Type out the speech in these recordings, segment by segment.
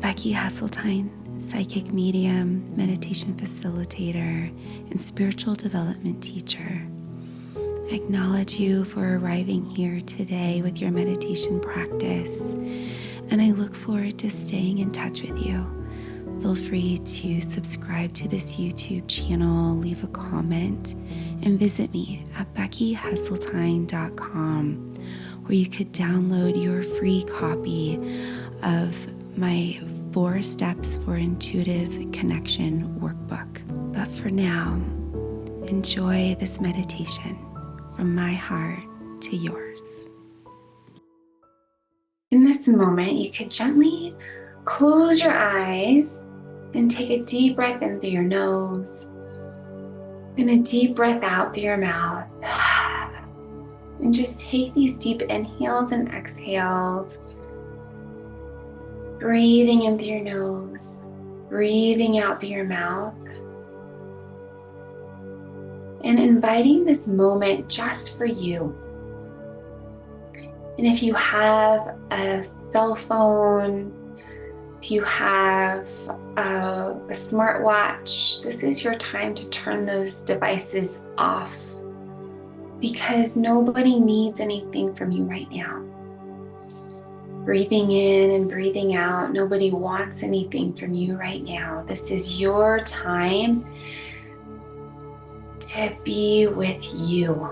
Becky Hesseltine, psychic medium, meditation facilitator, and spiritual development teacher. I acknowledge you for arriving here today with your meditation practice, and I look forward to staying in touch with you. Feel free to subscribe to this YouTube channel, leave a comment, and visit me at beckyhesseltine.com, where you could download your free copy of my 4 Steps for Intuitive Connection workbook. But for now, enjoy this meditation from my heart to yours. In this moment, you could gently close your eyes and take a deep breath in through your nose and a deep breath out through your mouth. And just take these deep inhales and exhales, breathing in through your nose, breathing out through your mouth, and inviting this moment just for you. And if you have a cell phone, if you have a smartwatch, this is your time to turn those devices off, because nobody needs anything from you right now. Breathing in and breathing out, nobody wants anything from you right now. This is your time to be with you.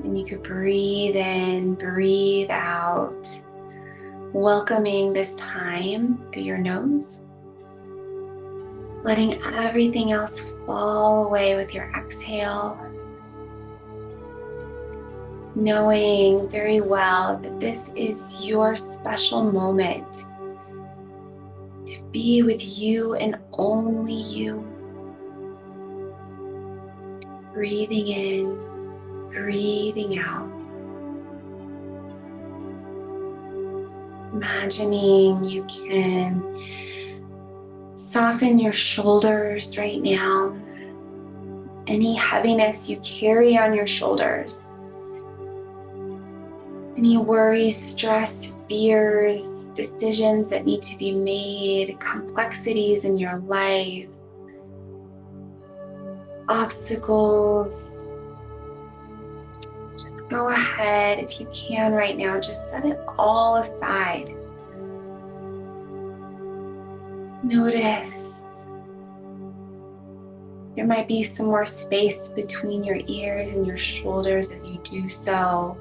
And you could breathe in, breathe out, welcoming this time through your nose, letting everything else fall away with your exhale, knowing very well that this is your special moment to be with you and only you. Breathing in, breathing out. Imagining you can soften your shoulders right now. Any heaviness you carry on your shoulders, any worries, stress, fears, decisions that need to be made, complexities in your life, obstacles. Just go ahead, if you can right now, just set it all aside. Notice there might be some more space between your ears and your shoulders as you do so,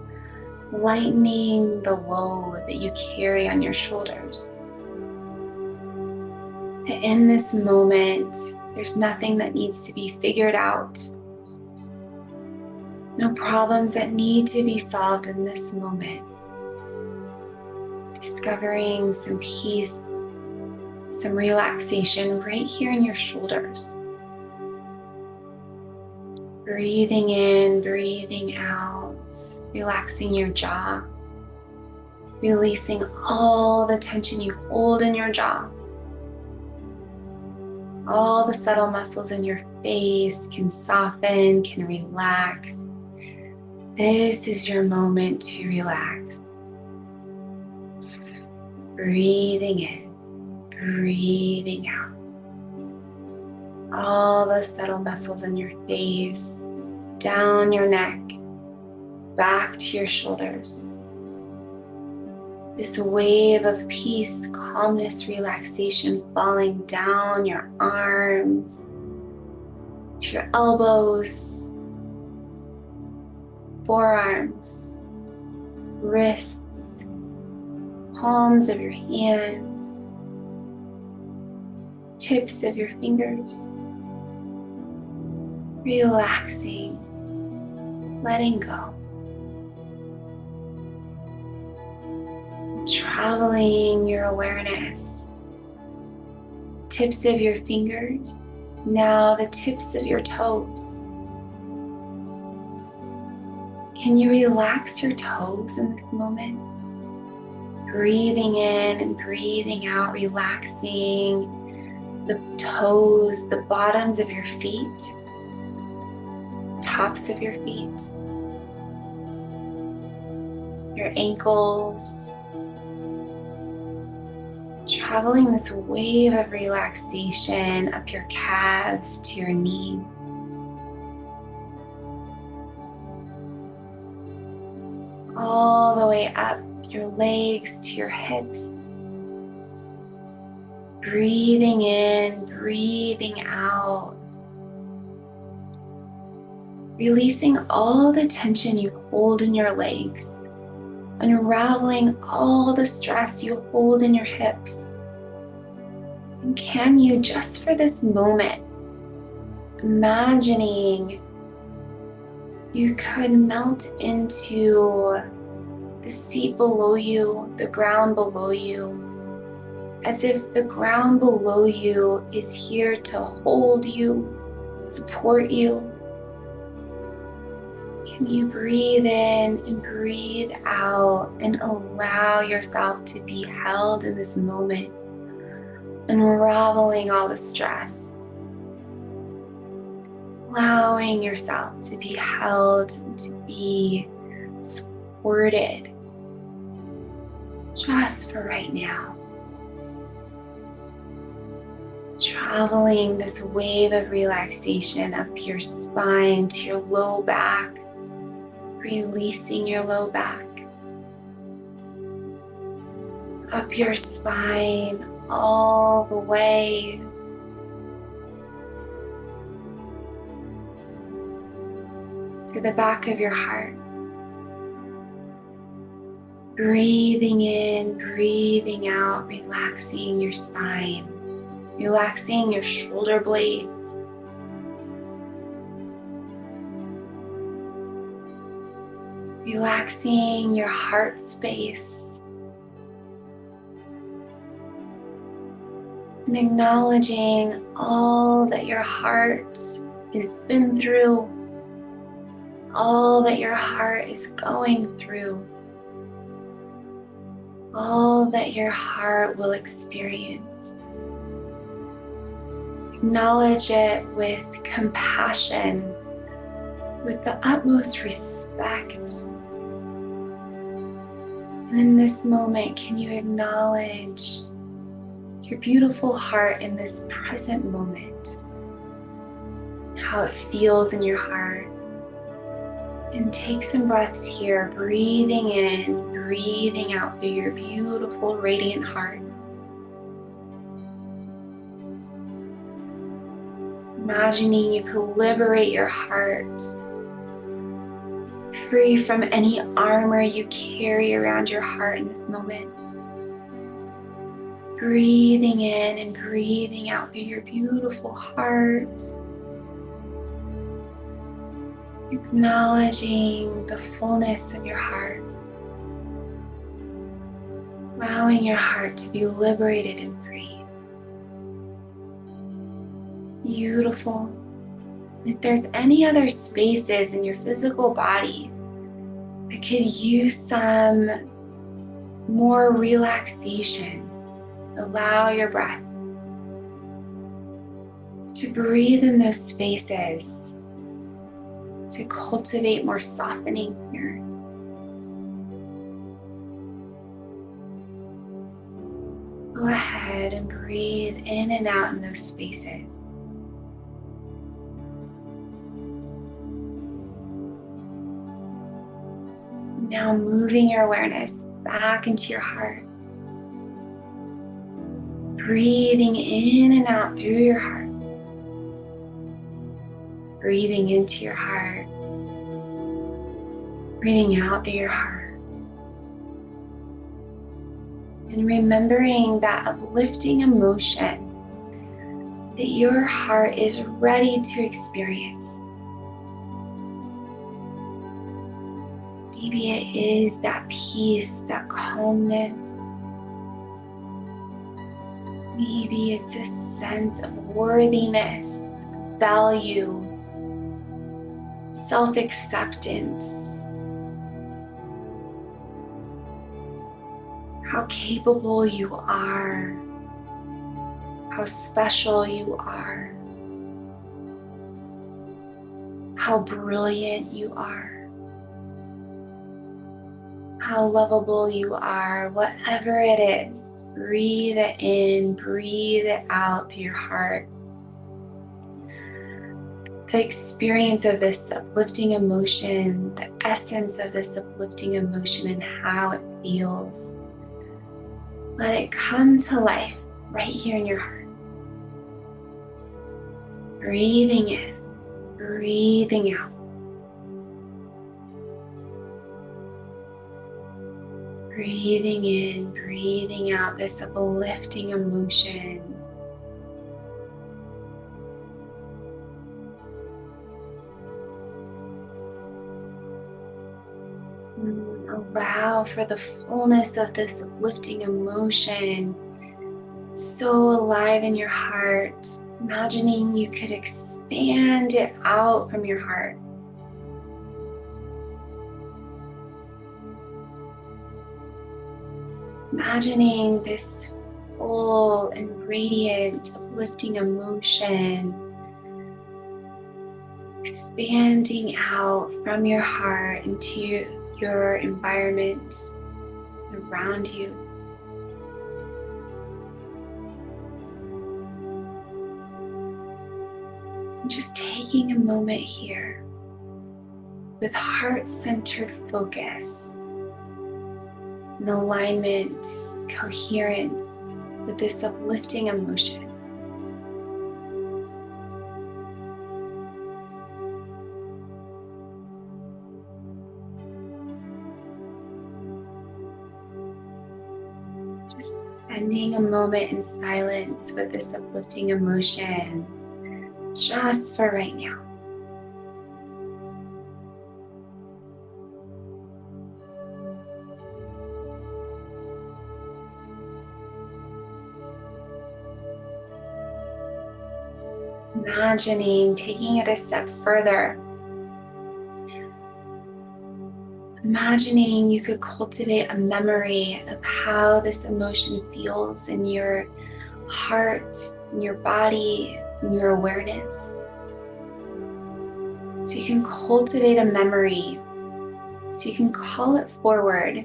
lightening the load that you carry on your shoulders. In this moment, there's nothing that needs to be figured out. No problems that need to be solved in this moment. Discovering some peace, some relaxation right here in your shoulders. Breathing in, breathing out, relaxing your jaw, releasing all the tension you hold in your jaw. All the subtle muscles in your face can soften, can relax. This is your moment to relax. Breathing in, breathing out. All the subtle muscles in your face, down your neck, back to your shoulders. This wave of peace, calmness, relaxation falling down your arms, to your elbows, forearms, wrists, palms of your hands, tips of your fingers. Relaxing, letting go. Traveling your awareness, tips of your fingers, now the tips of your toes. Can you relax your toes in this moment? Breathing in and breathing out, relaxing the toes, the bottoms of your feet, tops of your feet, your ankles. traveling this wave of relaxation up your calves to your knees. All the way up your legs to your hips. Breathing in, breathing out. Releasing all the tension you hold in your legs. Unraveling all the stress you hold in your hips. And can you, just for this moment, imagining you could melt into the seat below you, the ground below you, as if the ground below you is here to hold you, support you. Can you breathe in and breathe out and allow yourself to be held in this moment, unraveling all the stress, allowing yourself to be held and to be supported just for right now. Traveling this wave of relaxation up your spine to your low back, releasing your low back, up your spine all the way to the back of your heart. Breathing in, breathing out, relaxing your spine, relaxing your shoulder blades, relaxing your heart space, and acknowledging all that your heart has been through, all that your heart is going through, all that your heart will experience. Acknowledge it with compassion, with the utmost respect. And in this moment, can you acknowledge your beautiful heart in this present moment? How it feels in your heart. And take some breaths here, breathing in, breathing out through your beautiful, radiant heart. Imagining you could liberate your heart, free from any armor you carry around your heart in this moment. Breathing in and breathing out through your beautiful heart. Acknowledging the fullness of your heart. Allowing your heart to be liberated and free. Beautiful. If there's any other spaces in your physical body that could use some more relaxation, allow your breath to breathe in those spaces, to cultivate more softening here. Go ahead and breathe in and out in those spaces. Now moving your awareness back into your heart. Breathing in and out through your heart. Breathing into your heart. Breathing out through your heart. And remembering that uplifting emotion that your heart is ready to experience. Maybe it is that peace, that calmness. Maybe it's a sense of worthiness, value, self-acceptance. How capable you are, how special you are, how brilliant you are. how lovable you are, whatever it is. Breathe it in, breathe it out through your heart. The experience of this uplifting emotion, the essence of this uplifting emotion and how it feels. Let it come to life right here in your heart. Breathing in, breathing out. Breathing in, breathing out this uplifting emotion. Allow for the fullness of this uplifting emotion, so alive in your heart. Imagining you could expand it out from your heart. Imagining this full and radiant, uplifting emotion expanding out from your heart into your environment around you. Just taking a moment here with heart-centered focus and alignment, coherence with this uplifting emotion. Just spending a moment in silence with this uplifting emotion, just for right now. Imagining taking it a step further. Imagining you could cultivate a memory of how this emotion feels in your heart, in your body, in your awareness. So you can cultivate a memory, so you can call it forward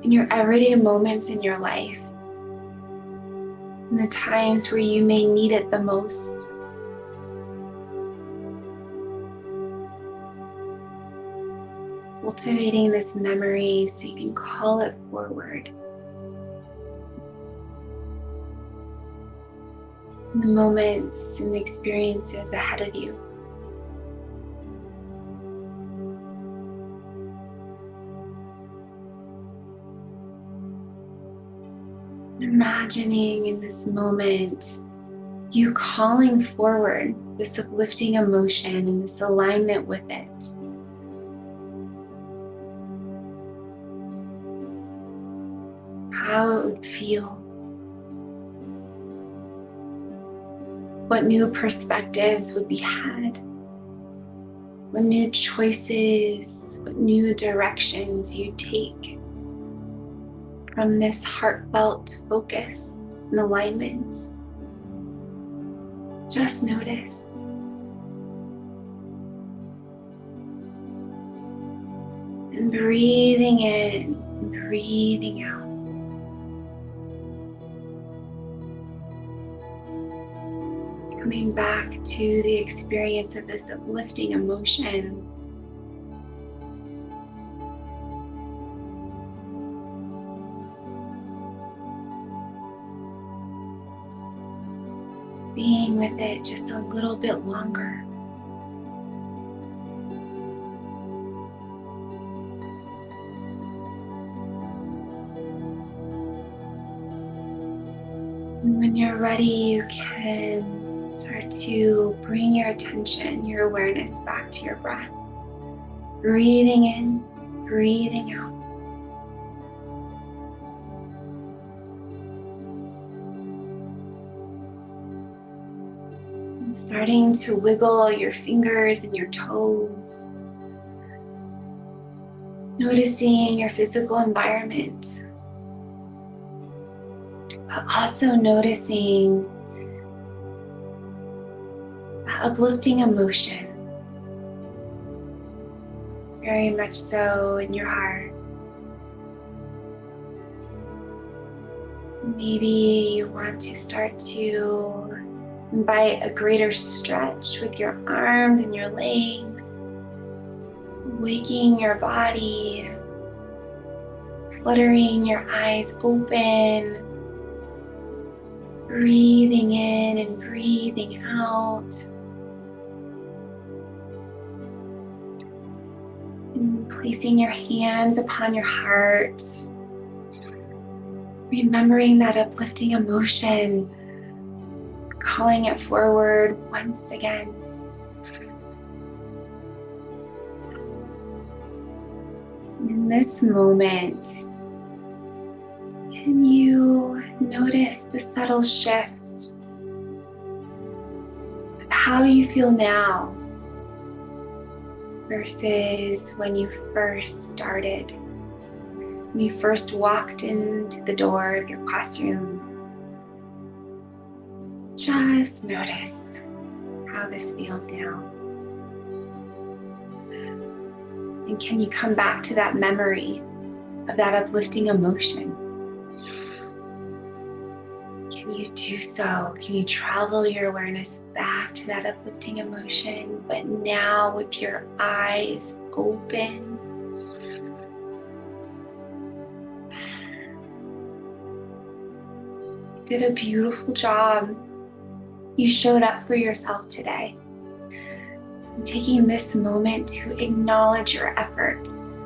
in your everyday moments in your life, in the times where you may need it the most. Cultivating this memory so you can call it forward. In the moments and the experiences ahead of you. Imagining in this moment you calling forward this uplifting emotion and this alignment with it. How it would feel. What new perspectives would be had. What new choices, what new directions you take from this heartfelt focus and alignment. Just notice. And breathing in and breathing out. Coming back to the experience of this uplifting emotion. Being with it just a little bit longer. And when you're ready, you can start to bring your attention, your awareness back to your breath. Breathing in, breathing out. And starting to wiggle your fingers and your toes. Noticing your physical environment. But also noticing that uplifting emotion, very much so in your heart. Maybe you want to start to invite a greater stretch with your arms and your legs, waking your body, fluttering your eyes open, breathing in and breathing out. And placing your hands upon your heart, remembering that uplifting emotion, calling it forward once again. In this moment, can you notice the subtle shift of how you feel now versus when you first started, when you first walked into the door of your classroom? Just notice how this feels now. And can you come back to that memory of that uplifting emotion? Can you do so? Can you travel your awareness back to that uplifting emotion, but now with your eyes open? You did a beautiful job. You showed up for yourself today. And taking this moment to acknowledge your efforts,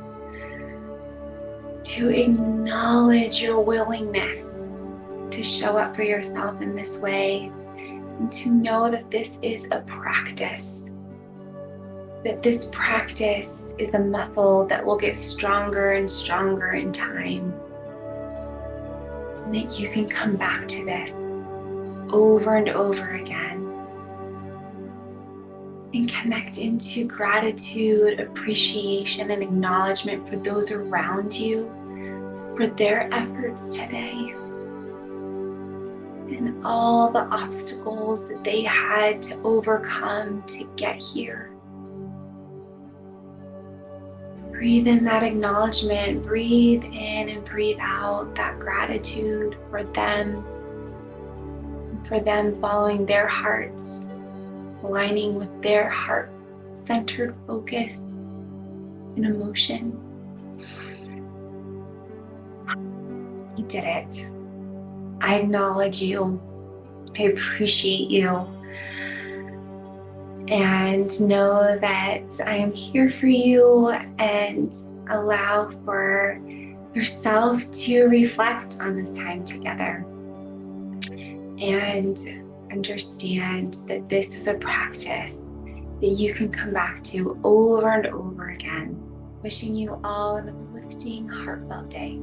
to acknowledge your willingness to show up for yourself in this way, and to know that this is a practice, that this practice is a muscle that will get stronger and stronger in time, and that you can come back to this over and over again and connect into gratitude, appreciation, and acknowledgement for those around you, for their efforts today, and all the obstacles that they had to overcome to get here. Breathe in that acknowledgement, breathe in and breathe out that gratitude for them following their hearts, aligning with their heart-centered focus and emotion. You did it. I acknowledge you. I appreciate you. And know that I am here for you, and allow for yourself to reflect on this time together and understand that this is a practice that you can come back to over and over again. Wishing you all an uplifting, heartfelt day.